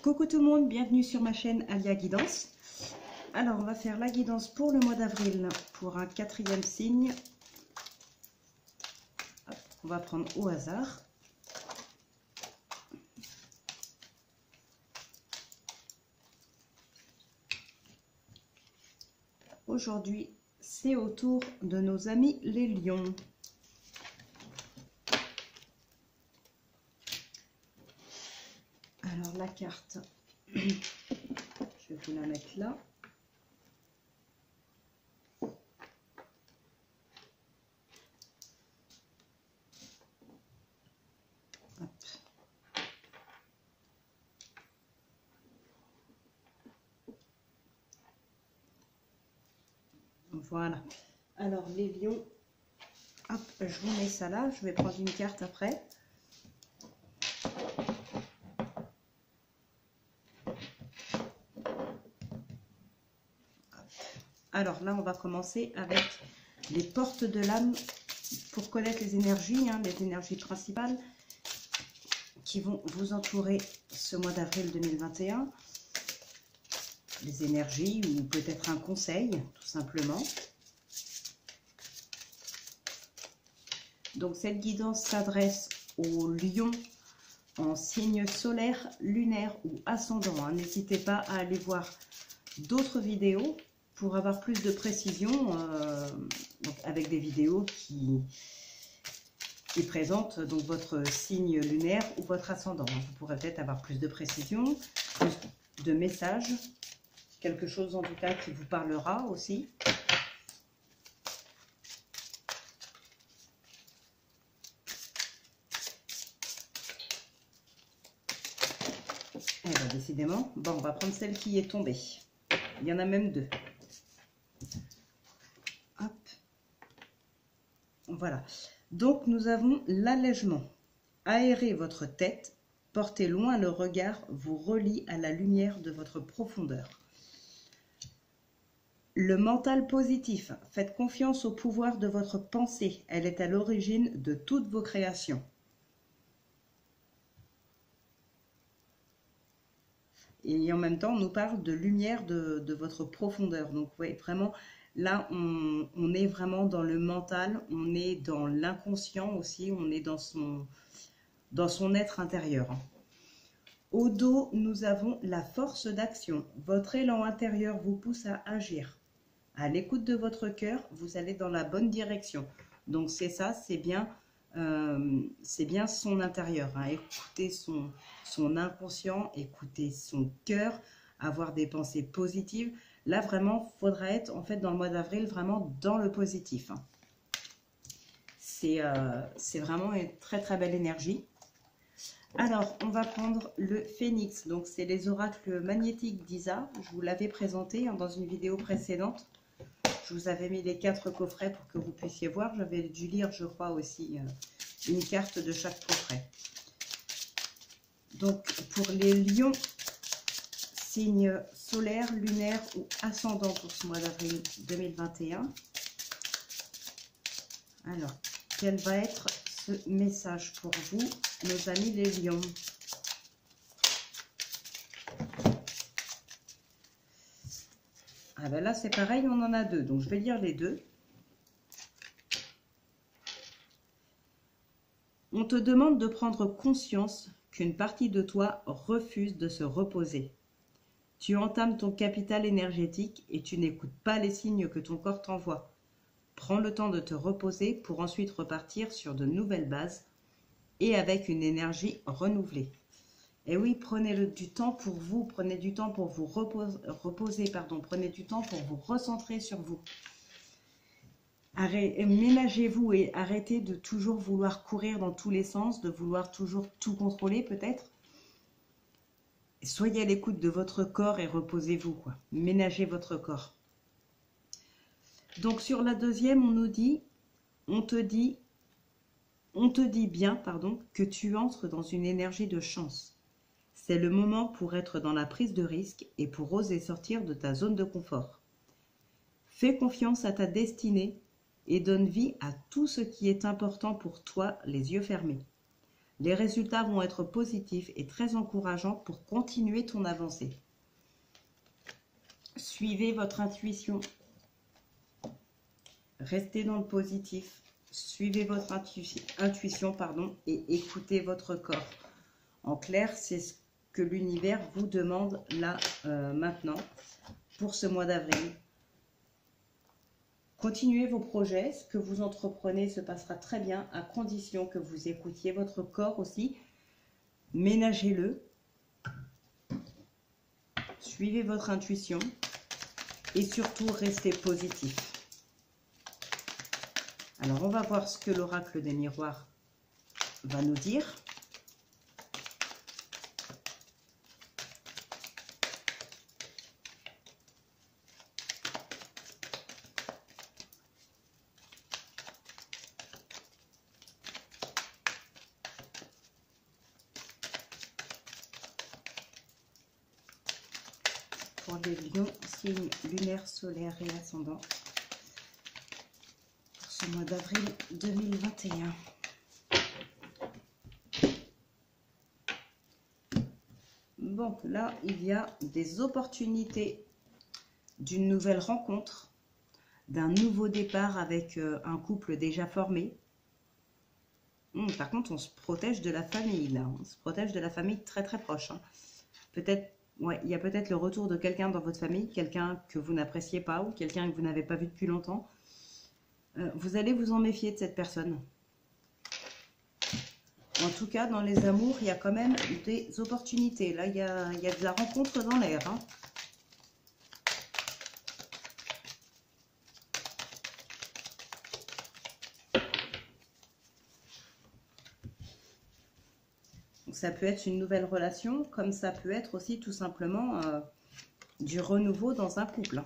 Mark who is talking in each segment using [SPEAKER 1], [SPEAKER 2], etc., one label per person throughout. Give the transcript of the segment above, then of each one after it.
[SPEAKER 1] Coucou tout le monde, bienvenue sur ma chaîne Alia Guidance. Alors on va faire la guidance pour le mois d'avril pour un quatrième signe. Hop, on va prendre au hasard. Aujourd'hui c'est au tour de nos amis les lions. Alors la carte, je vais vous la mettre là. Hop. Voilà. Alors les lions, hop, je vous mets ça là. Je vais prendre une carte après. Alors là, on va commencer avec les portes de l'âme pour connaître les énergies principales qui vont vous entourer ce mois d'avril 2021. Les énergies ou peut-être un conseil, tout simplement. Donc cette guidance s'adresse aux lions en signe solaire, lunaire ou ascendant. N'hésitez pas à aller voir d'autres vidéos pour avoir plus de précision, donc avec des vidéos qui présentent donc votre signe lunaire ou votre ascendant. Vous pourrez peut-être avoir plus de précision, plus de messages, quelque chose en tout cas qui vous parlera aussi. Eh bien, décidément, bon, on va prendre celle qui est tombée. Il y en a même deux. Hop. Voilà. Donc, nous avons l'allègement. Aérez votre tête, portez loin le regard, vous relie à la lumière de votre profondeur. Le mental positif. Faites confiance au pouvoir de votre pensée. Elle est à l'origine de toutes vos créations. Et en même temps, on nous parle de lumière de votre profondeur. Donc, oui, vraiment, là, on est vraiment dans le mental, on est dans l'inconscient aussi, on est dans son être intérieur. Au dos, nous avons la force d'action. Votre élan intérieur vous pousse à agir. À l'écoute de votre cœur, vous allez dans la bonne direction. Donc, c'est ça, c'est bien son intérieur. Écoutez son inconscient, écoutez son cœur, avoir des pensées positives. Là, vraiment, il faudra être, en fait, dans le mois d'avril, vraiment dans le positif. C'est vraiment une très, très belle énergie. Alors, on va prendre le phénix. Donc, c'est les oracles magnétiques d'Isa. Je vous l'avais présenté dans une vidéo précédente. Je vous avais mis les 4 coffrets pour que vous puissiez voir. J'avais dû lire, je crois, aussi une carte de chaque coffret. Donc, pour les lions, signe solaire, lunaire ou ascendant pour ce mois d'avril 2021. Alors, quel va être ce message pour vous, nos amis les lions? Ah ben là, c'est pareil, on en a deux. Donc, je vais lire les deux. On te demande de prendre conscience qu'une partie de toi refuse de se reposer. Tu entames ton capital énergétique et tu n'écoutes pas les signes que ton corps t'envoie. Prends le temps de te reposer pour ensuite repartir sur de nouvelles bases et avec une énergie renouvelée. Et oui, prenez du temps pour vous, prenez du temps pour vous reposer, prenez du temps pour vous recentrer sur vous. Ménagez-vous et arrêtez de toujours vouloir courir dans tous les sens, de vouloir toujours tout contrôler peut-être. Soyez à l'écoute de votre corps et reposez-vous, quoi. Ménagez votre corps. Donc sur la deuxième, on te dit bien, que tu entres dans une énergie de chance. C'est le moment pour être dans la prise de risque et pour oser sortir de ta zone de confort. Fais confiance à ta destinée et donne vie à tout ce qui est important pour toi, les yeux fermés. Les résultats vont être positifs et très encourageants pour continuer ton avancée. Suivez votre intuition. Restez dans le positif. Suivez votre intuition, et écoutez votre corps. En clair, c'est ce que l'univers vous demande là, maintenant, pour ce mois d'avril. Continuez vos projets. Ce que vous entreprenez se passera très bien, à condition que vous écoutiez votre corps aussi. Ménagez-le. Suivez votre intuition. Et surtout, restez positif. Alors, on va voir ce que l'oracle des miroirs va nous dire. Pour les lions, signe lunaire, solaire et ascendant. Pour ce mois d'avril 2021. Bon, là, il y a des opportunités d'une nouvelle rencontre, d'un nouveau départ avec un couple déjà formé. Par contre, on se protège de la famille, là. On se protège de la famille très très proche. Hein. Peut-être, ouais, il y a peut-être le retour de quelqu'un dans votre famille, quelqu'un que vous n'appréciez pas ou quelqu'un que vous n'avez pas vu depuis longtemps. Vous allez vous en méfier de cette personne. En tout cas, dans les amours, il y a quand même des opportunités. Là, il y a de la rencontre dans l'air. Hein. Donc, ça peut être une nouvelle relation, comme ça peut être aussi tout simplement du renouveau dans un couple.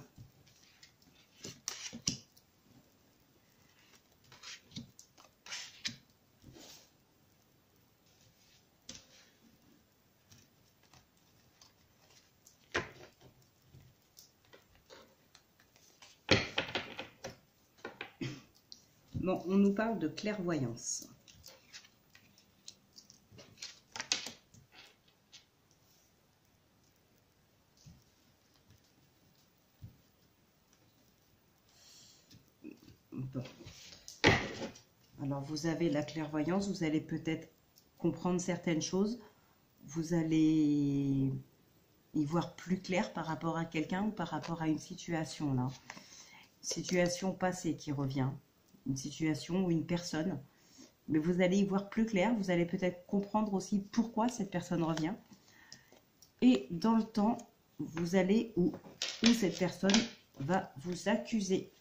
[SPEAKER 1] Bon, on nous parle de clairvoyance. Bon. Alors, vous avez la clairvoyance, vous allez peut-être comprendre certaines choses. Vous allez y voir plus clair par rapport à quelqu'un ou par rapport à une situation, là. Situation passée qui revient. Une situation ou une personne, mais vous allez y voir plus clair, vous allez peut-être comprendre aussi pourquoi cette personne revient, et dans le temps, vous allez où cette personne va vous accuser.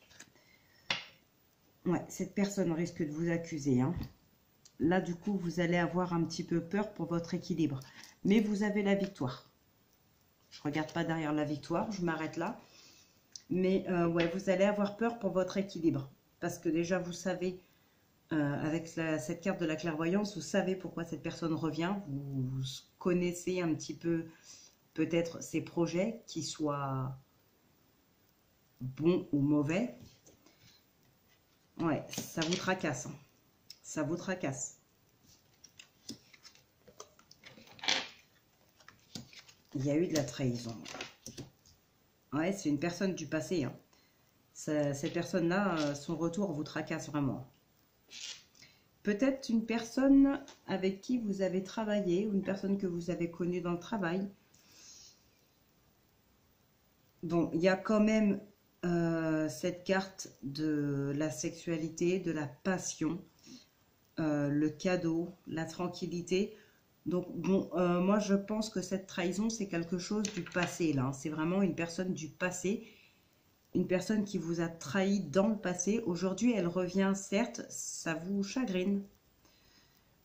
[SPEAKER 1] Ouais, cette personne risque de vous accuser, hein. Là, du coup, vous allez avoir un petit peu peur pour votre équilibre, mais vous avez la victoire. Je ne regarde pas derrière la victoire, je m'arrête là, mais ouais, vous allez avoir peur pour votre équilibre. Parce que déjà, vous savez, avec cette carte de la clairvoyance, vous savez pourquoi cette personne revient. Vous connaissez un petit peu, peut-être, ses projets, qu'ils soient bons ou mauvais. Ouais, ça vous tracasse. Hein. Ça vous tracasse. Il y a eu de la trahison. Ouais, c'est une personne du passé, hein. Cette personne-là, son retour vous tracasse vraiment. Peut-être une personne avec qui vous avez travaillé, ou une personne que vous avez connue dans le travail. Bon, il y a quand même cette carte de la sexualité, de la passion, le cadeau, la tranquillité. Donc, bon, moi, je pense que cette trahison, c'est quelque chose du passé, là. C'est vraiment une personne du passé. Une personne qui vous a trahi dans le passé, aujourd'hui elle revient, certes, ça vous chagrine.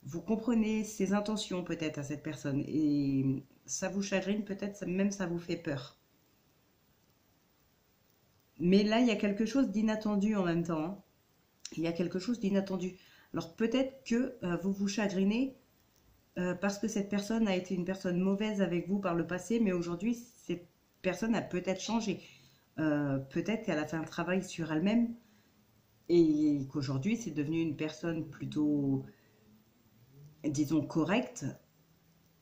[SPEAKER 1] Vous comprenez ses intentions peut-être à cette personne et ça vous chagrine, peut-être même ça vous fait peur. Mais là, il y a quelque chose d'inattendu en même temps. Hein. Il y a quelque chose d'inattendu. Alors peut-être que vous vous chagrinez parce que cette personne a été une personne mauvaise avec vous par le passé, mais aujourd'hui, cette personne a peut-être changé. Peut-être qu'elle a fait un travail sur elle-même et qu'aujourd'hui c'est devenu une personne plutôt disons, correcte,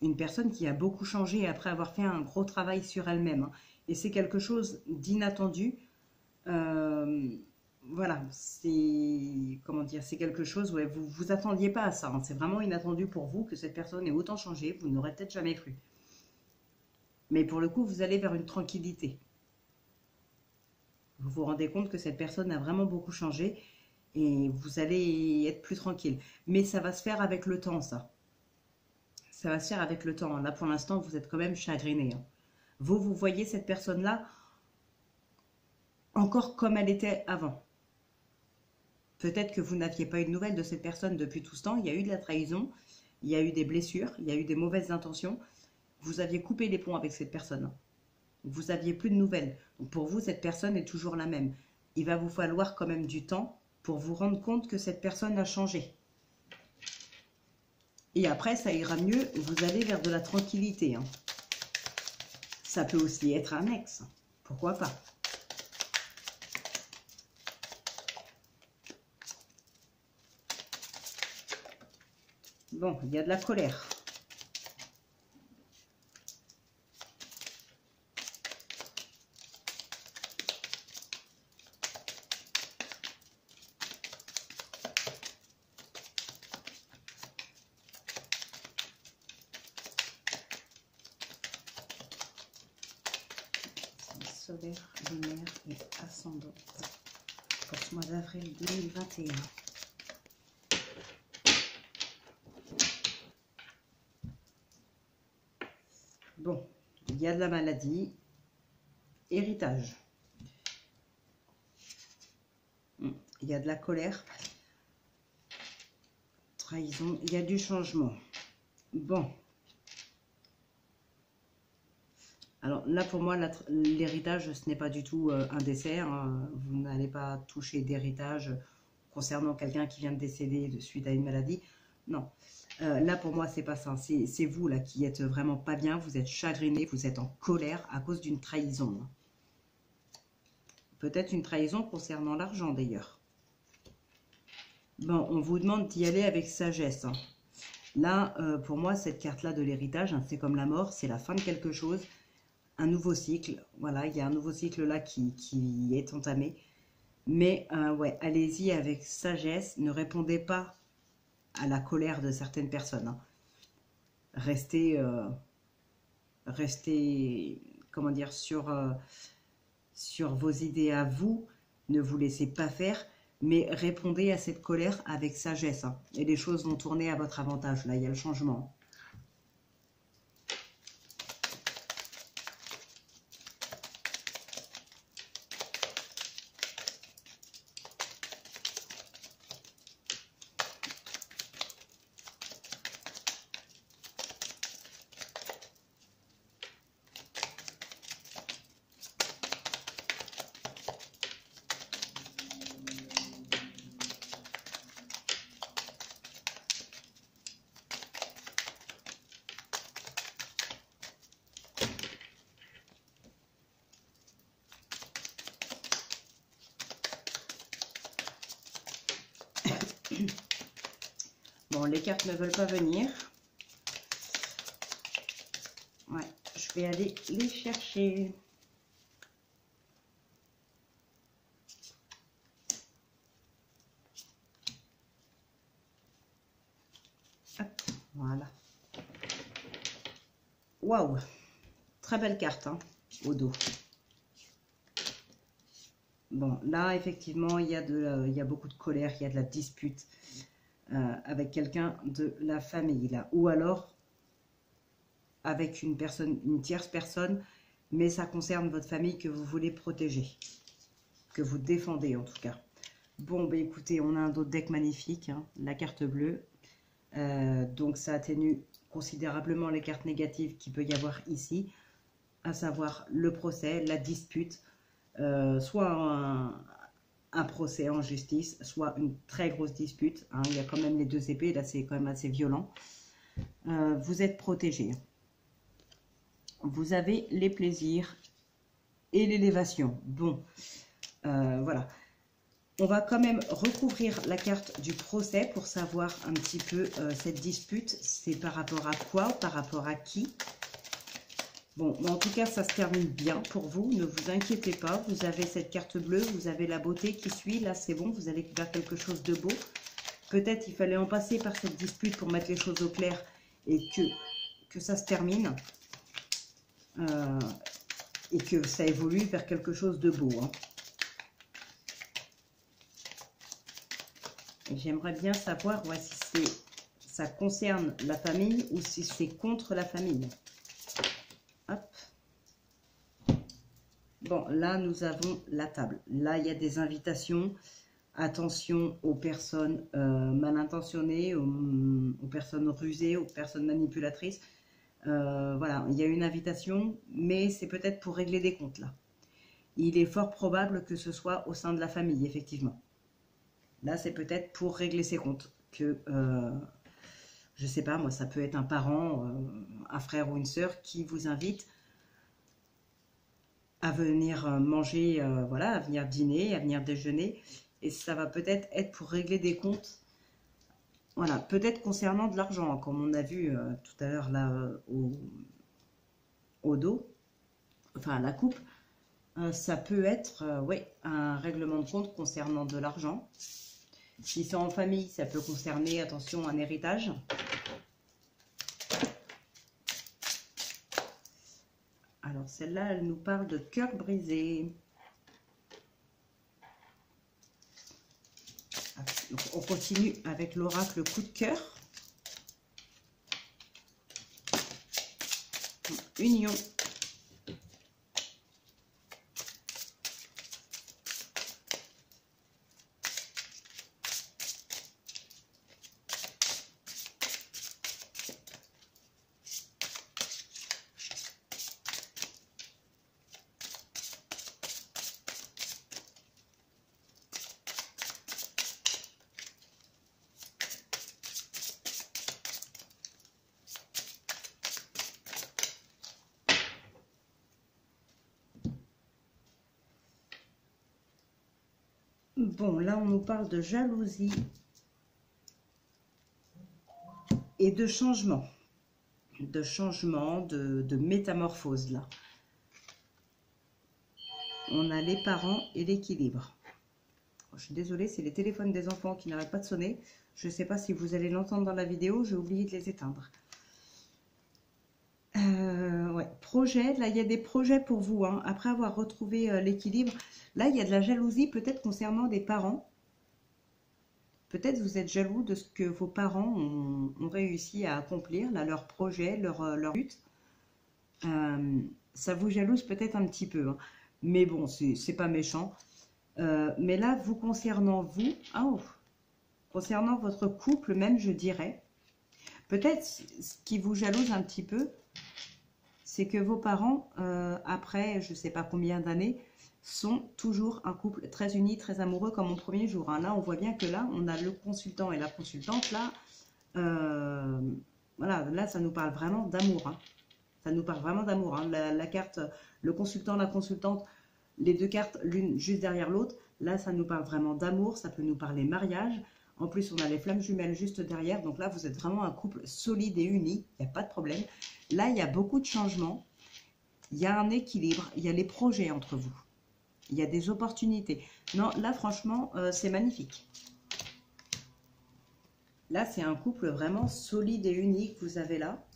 [SPEAKER 1] une personne qui a beaucoup changé après avoir fait un gros travail sur elle-même, hein. Et c'est quelque chose d'inattendu. Voilà, c'est, comment dire, c'est quelque chose, ouais, vous vous attendiez pas à ça, hein. C'est vraiment inattendu pour vous que cette personne ait autant changé, vous n'aurez peut-être jamais cru. Mais pour le coup, vous allez vers une tranquillité. Vous vous rendez compte que cette personne a vraiment beaucoup changé et vous allez être plus tranquille. Mais ça va se faire avec le temps, ça. Ça va se faire avec le temps. Là, pour l'instant, vous êtes quand même chagriné, hein. Vous voyez cette personne-là encore comme elle était avant. Peut-être que vous n'aviez pas eu de nouvelles de cette personne depuis tout ce temps. Il y a eu de la trahison, il y a eu des blessures, il y a eu des mauvaises intentions. Vous aviez coupé les ponts avec cette personne. Vous aviez plus de nouvelles. Donc pour vous, cette personne est toujours la même. Il va vous falloir quand même du temps pour vous rendre compte que cette personne a changé. Et après, ça ira mieux. Vous allez vers de la tranquillité, hein. Ça peut aussi être un ex. Pourquoi pas? Bon, il y a de la colère. Solaire, lunaire et ascendant pour ce mois d'avril 2021. Bon, il y a de la maladie, héritage. Il y a de la colère, trahison, il y a du changement. Bon. Alors là, pour moi, l'héritage, ce n'est pas du tout un décès, hein. Vous n'allez pas toucher d'héritage concernant quelqu'un qui vient de décéder suite à une maladie. Non. Là, pour moi, c'est pas ça. C'est vous là qui êtes vraiment pas bien. Vous êtes chagriné, vous êtes en colère à cause d'une trahison. Peut-être une trahison concernant l'argent, d'ailleurs. Bon, on vous demande d'y aller avec sagesse, hein. Là, pour moi, cette carte-là de l'héritage, hein, c'est comme la mort, c'est la fin de quelque chose. Un nouveau cycle, voilà, il y a un nouveau cycle là qui est entamé. Mais ouais, allez-y avec sagesse, ne répondez pas à la colère de certaines personnes, hein. Restez, comment dire, sur vos idées à vous, ne vous laissez pas faire, mais répondez à cette colère avec sagesse, hein. Et les choses vont tourner à votre avantage, là, il y a le changement. Bon, les cartes ne veulent pas venir. Ouais, je vais aller les chercher. Hop, voilà. Waouh, très belle carte, hein, au dos. Bon, là, effectivement, il y a beaucoup de colère, il y a de la dispute avec quelqu'un de la famille, là. Ou alors, avec une personne, une tierce personne, mais ça concerne votre famille que vous voulez protéger. Que vous défendez, en tout cas. Bon, bah écoutez, on a un autre deck magnifique, hein, la carte bleue. Donc, ça atténue considérablement les cartes négatives qu'il peut y avoir ici, à savoir le procès, la dispute, soit un procès en justice, soit une très grosse dispute, hein. Il y a quand même les deux épées, là c'est quand même assez violent. Vous êtes protégé. Vous avez les plaisirs et l'élévation. Bon, voilà. On va quand même recouvrir la carte du procès pour savoir un petit peu cette dispute. C'est par rapport à quoi, par rapport à qui? Bon, en tout cas, ça se termine bien pour vous. Ne vous inquiétez pas. Vous avez cette carte bleue, vous avez la beauté qui suit. Là, c'est bon, vous allez vers quelque chose de beau. Peut-être il fallait en passer par cette dispute pour mettre les choses au clair et que ça se termine. Et que ça évolue vers quelque chose de beau. Hein. J'aimerais bien savoir si ça concerne la famille ou si c'est contre la famille. Hop. Bon, là, nous avons la table. Là, il y a des invitations. Attention aux personnes mal intentionnées, aux personnes rusées, aux personnes manipulatrices. Voilà, il y a une invitation, mais c'est peut-être pour régler des comptes, là. Il est fort probable que ce soit au sein de la famille, effectivement. Là, c'est peut-être pour régler ses comptes. Que, je sais pas, moi, ça peut être un parent, un frère ou une sœur qui vous invite à venir manger, voilà, à venir dîner, à venir déjeuner. Et ça va peut-être être pour régler des comptes. Voilà, peut-être concernant de l'argent, hein, comme on a vu tout à l'heure là au dos, enfin à la coupe. Ça peut être, oui, un règlement de compte concernant de l'argent. Si c'est en famille, ça peut concerner, attention, un héritage. Alors celle-là, elle nous parle de cœur brisé. Donc, on continue avec l'oracle coup de cœur. Union. Bon, là, on nous parle de jalousie et de changement. De métamorphose, là. On a les parents et l'équilibre. Je suis désolée, c'est les téléphones des enfants qui n'arrêtent pas de sonner. Je ne sais pas si vous allez l'entendre dans la vidéo, j'ai oublié de les éteindre. Ouais, projet, là il y a des projets pour vous, hein. Après avoir retrouvé l'équilibre. Là il y a de la jalousie peut-être concernant des parents. Peut-être vous êtes jaloux de ce que vos parents ont réussi à accomplir, là, leur projet, leur but. Ça vous jalouse peut-être un petit peu, hein. Mais bon, c'est pas méchant. Mais là, vous concernant concernant votre couple même, je dirais, peut-être ce qui vous jalouse un petit peu, c'est que vos parents, après je ne sais pas combien d'années, sont toujours un couple très uni, très amoureux comme au premier jour. Hein. Là, on voit bien que là, on a le consultant et la consultante. Là, voilà, là, ça nous parle vraiment d'amour. Hein. Ça nous parle vraiment d'amour. Hein. La carte, le consultant, la consultante, les deux cartes, l'une juste derrière l'autre. Là, ça nous parle vraiment d'amour. Ça peut nous parler mariage. En plus, on a les flammes jumelles juste derrière. Donc là, vous êtes vraiment un couple solide et uni. Il n'y a pas de problème. Là, il y a beaucoup de changements. Il y a un équilibre. Il y a les projets entre vous. Il y a des opportunités. Non, là, franchement, c'est magnifique. Là, c'est un couple vraiment solide et unique que vous avez là.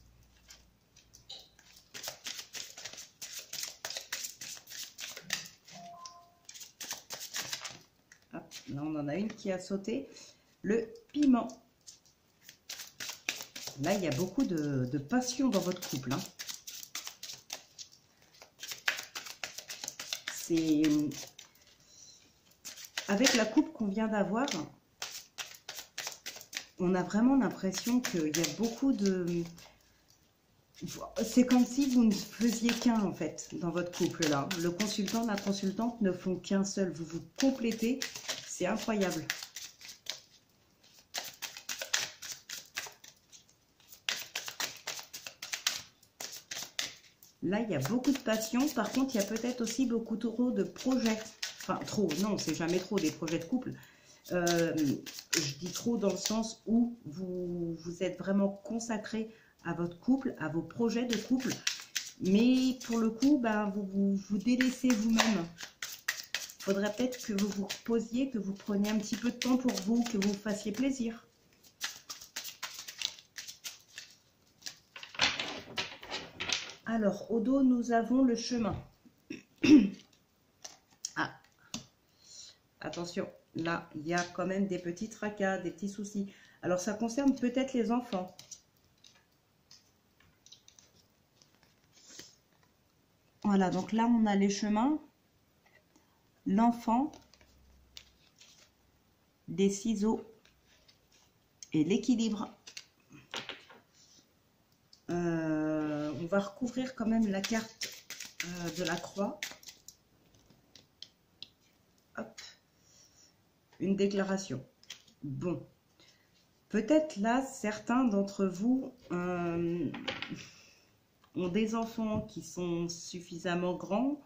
[SPEAKER 1] Hop, là, on en a une qui a sauté. Le piment. Là, il y a beaucoup de passion dans votre couple. Hein. C'est avec la coupe qu'on vient d'avoir, on a vraiment l'impression qu'il y a beaucoup de... C'est comme si vous ne faisiez qu'un, en fait, dans votre couple-là. Le consultant, la consultante ne font qu'un seul. Vous vous complétez. C'est incroyable. Là, il y a beaucoup de passion. Par contre, il y a peut-être aussi beaucoup trop de projets. Enfin, trop, non, c'est jamais trop des projets de couple. Je dis trop dans le sens où vous êtes vraiment consacré à votre couple, à vos projets de couple. Mais pour le coup, ben, vous délaissez vous-même. Il faudrait peut-être que vous vous reposiez, que vous preniez un petit peu de temps pour vous, que vous vous fassiez plaisir. Alors, au dos, nous avons le chemin. Ah, attention, là, il y a quand même des petits tracas, des petits soucis. Alors, ça concerne peut-être les enfants. Voilà, donc là, on a les chemins, l'enfant, des ciseaux et l'équilibre. On va recouvrir quand même la carte de la croix. Hop. Une déclaration. Bon. Peut-être là, certains d'entre vous ont des enfants qui sont suffisamment grands,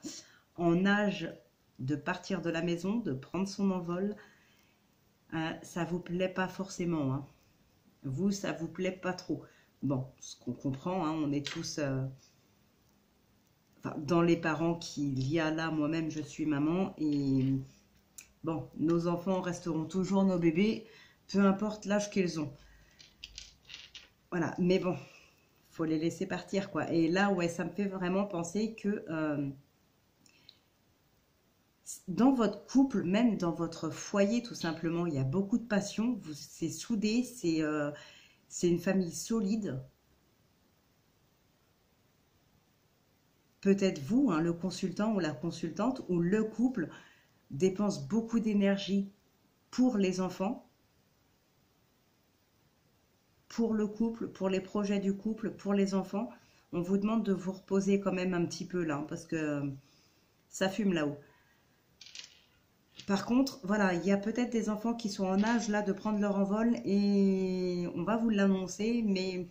[SPEAKER 1] en âge de partir de la maison, de prendre son envol. Ça vous plaît pas forcément. Hein. Vous, ça vous plaît pas trop. Bon, ce qu'on comprend, hein, on est tous dans les parents qu'il y a là. Moi-même, je suis maman et bon, nos enfants resteront toujours nos bébés, peu importe l'âge qu'ils ont. Voilà, mais bon, faut les laisser partir, quoi. Et là, ouais, ça me fait vraiment penser que dans votre couple, même dans votre foyer, tout simplement, il y a beaucoup de passion. C'est soudé, c'est une famille solide. Peut-être vous, hein, le consultant ou la consultante, ou le couple dépense beaucoup d'énergie pour les enfants, pour le couple, pour les projets du couple, pour les enfants. On vous demande de vous reposer quand même un petit peu là, hein, parce que ça fume là-haut. Par contre, voilà, il y a peut-être des enfants qui sont en âge là de prendre leur envol et on va vous l'annoncer, mais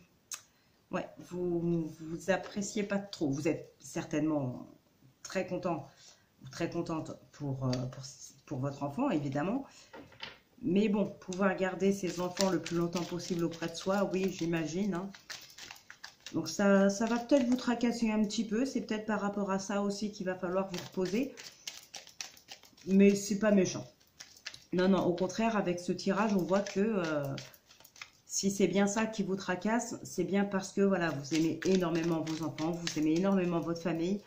[SPEAKER 1] ouais, vous appréciez pas trop. Vous êtes certainement très content ou très contente pour votre enfant, évidemment. Mais bon, pouvoir garder ses enfants le plus longtemps possible auprès de soi, oui, j'imagine. Hein. Donc ça va peut-être vous tracasser un petit peu. C'est peut-être par rapport à ça aussi qu'il va falloir vous reposer. Mais c'est pas méchant. Non, non, au contraire, avec ce tirage, on voit que si c'est bien ça qui vous tracasse, c'est bien parce que voilà, vous aimez énormément vos enfants, vous aimez énormément votre famille.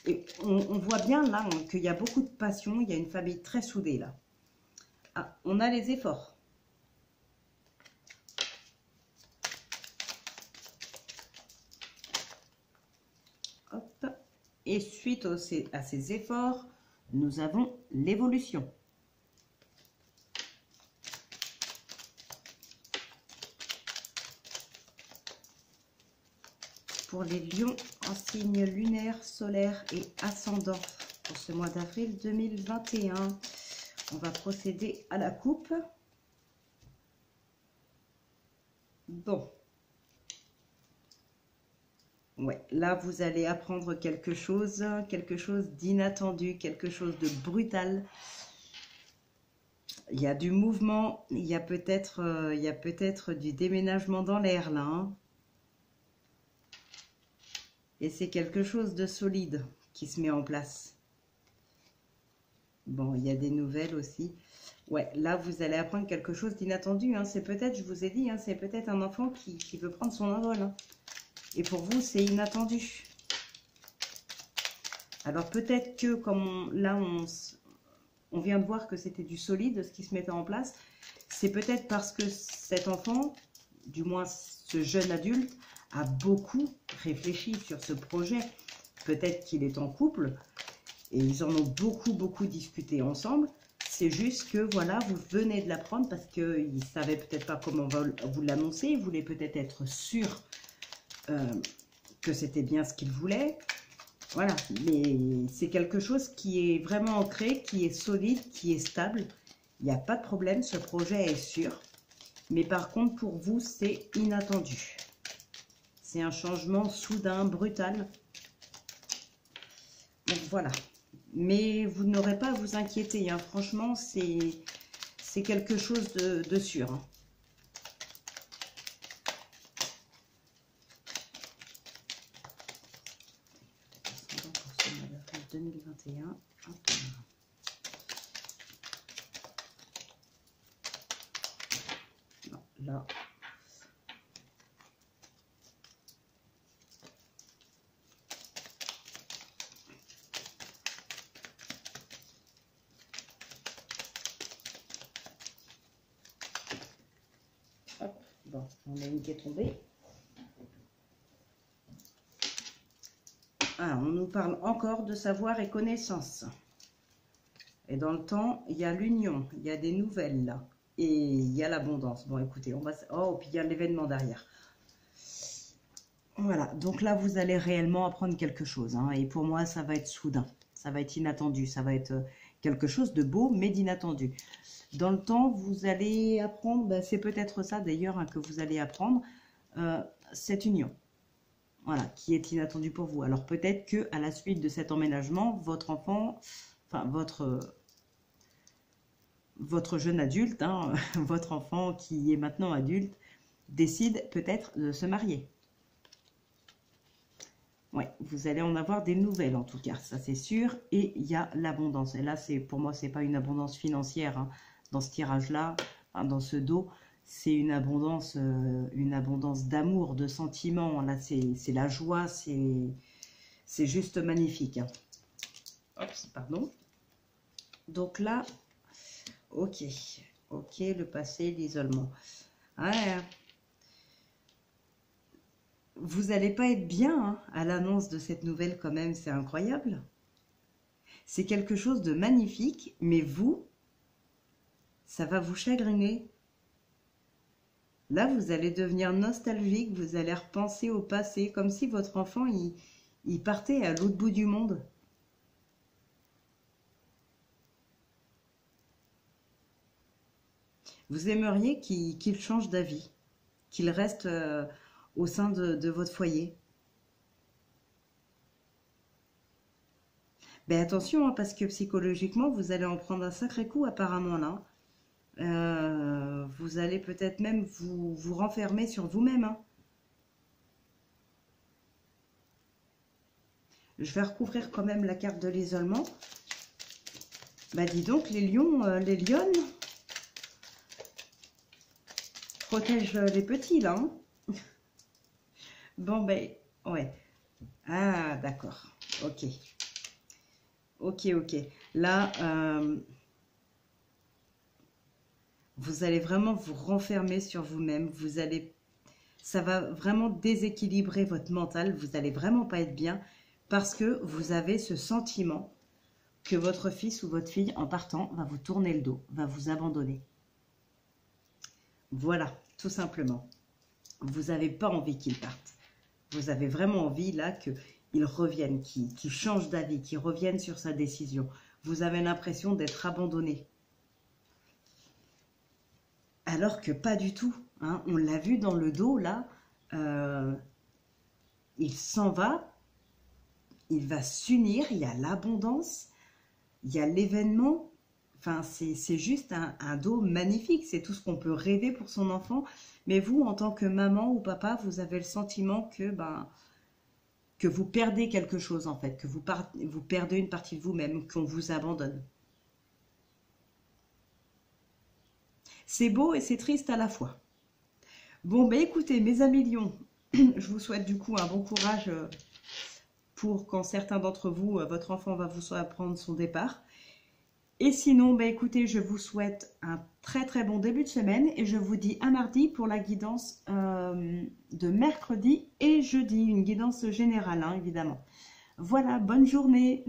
[SPEAKER 1] Et on voit bien là qu'il y a beaucoup de passion, il y a une famille très soudée là. Ah, on a les efforts. Hop. Et suite à ces efforts, nous avons l'évolution. Pour les lions en signe lunaire, solaire et ascendant pour ce mois d'avril 2021. On va procéder à la coupe. Bon. Ouais, là vous allez apprendre quelque chose d'inattendu, quelque chose de brutal. Il y a du mouvement, il y a peut-être du déménagement dans l'air là. Hein. Et c'est quelque chose de solide qui se met en place. Bon, il y a des nouvelles aussi. Ouais, là, vous allez apprendre quelque chose d'inattendu. Hein. C'est peut-être, je vous ai dit, hein, c'est peut-être un enfant qui veut prendre son envol. Hein. Et pour vous, c'est inattendu. Alors peut-être que, comme on vient de voir que c'était du solide, ce qui se mettait en place, c'est peut-être parce que cet enfant, du moins ce jeune adulte, a beaucoup réfléchi sur ce projet. Peut-être qu'il est en couple et ils en ont beaucoup discuté ensemble. C'est juste que voilà, vous venez de l'apprendre parce qu'il ne savait peut-être pas comment vous l'annoncer. Il voulait peut-être être sûr que c'était bien ce qu'il voulait. Voilà, mais c'est quelque chose qui est vraiment ancré, qui est solide, qui est stable. Il n'y a pas de problème, ce projet est sûr. Mais par contre, pour vous, c'est inattendu. C'est un changement soudain, brutal. Donc voilà. Mais vous n'aurez pas à vous inquiéter, hein. Franchement, c'est quelque chose de sûr, hein. Pour ce mois d'avril 2021. Hop. Non, là. Hop. Bon, on a une qui est tombée. Ah, on nous parle encore de savoir et connaissance. Et dans le temps, il y a l'union, il y a des nouvelles là. Et il y a l'abondance. Bon, écoutez, on va... Oh, puis il y a l'événement derrière. Voilà, donc là, vous allez réellement apprendre quelque chose, hein. Et pour moi, ça va être soudain. Ça va être inattendu. Ça va être quelque chose de beau, mais d'inattendu. Dans le temps, vous allez apprendre... Ben, c'est peut-être ça, d'ailleurs, hein, que vous allez apprendre. Cette union. Voilà, qui est inattendu pour vous. Alors peut-être que à la suite de cet emménagement, votre enfant, enfin votre jeune adulte, hein, votre enfant qui est maintenant adulte, décide peut-être de se marier. Ouais, vous allez en avoir des nouvelles en tout cas, ça c'est sûr. Et il y a l'abondance. Et là, pour moi, c'est pas une abondance financière, hein, dans ce tirage-là, hein, dans ce dos. C'est une abondance d'amour, de sentiments. Là, c'est la joie, c'est juste magnifique, hein. Hop, pardon. Donc là, ok, le passé, l'isolement. Ouais. Vous n'allez pas être bien, hein, à l'annonce de cette nouvelle quand même, c'est incroyable. C'est quelque chose de magnifique, mais vous, ça va vous chagriner. Là, vous allez devenir nostalgique, vous allez repenser au passé, comme si votre enfant, il partait à l'autre bout du monde. Vous aimeriez qu'il change d'avis, qu'il reste au sein de votre foyer. Ben attention, hein, parce que psychologiquement, vous allez en prendre un sacré coup apparemment là. Vous allez peut-être même vous renfermer sur vous-même, hein. Je vais recouvrir quand même la carte de l'isolement. Bah dis donc, les lions, les lionnes protègent les petits là, hein. Bon ben, ouais. Ah d'accord, ok. Ok. Là, vous allez vraiment vous renfermer sur vous-même. Ça va vraiment déséquilibrer votre mental. Vous n'allez vraiment pas être bien parce que vous avez ce sentiment que votre fils ou votre fille, en partant, va vous tourner le dos, va vous abandonner. Voilà, tout simplement. Vous n'avez pas envie qu'il parte. Vous avez vraiment envie, là, qu'il revienne, qu'il change d'avis, qu'il revienne sur sa décision. Vous avez l'impression d'être abandonné. Alors que pas du tout, hein. On l'a vu dans le dos, là. Il s'en va. Il va s'unir. Il y a l'abondance. Il y a l'événement. Enfin, c'est juste un dos magnifique. C'est tout ce qu'on peut rêver pour son enfant. Mais vous, en tant que maman ou papa, vous avez le sentiment que vous perdez quelque chose, en fait. Que vous perdez une partie de vous-même, qu'on vous abandonne. C'est beau et c'est triste à la fois. Bon, ben écoutez, mes amis lions, je vous souhaite du coup un bon courage pour quand certains d'entre vous, votre enfant va vous apprendre son départ. Et sinon, ben écoutez, je vous souhaite un très bon début de semaine et je vous dis à mardi pour la guidance de mercredi et jeudi, une guidance générale, hein, évidemment. Voilà, bonne journée.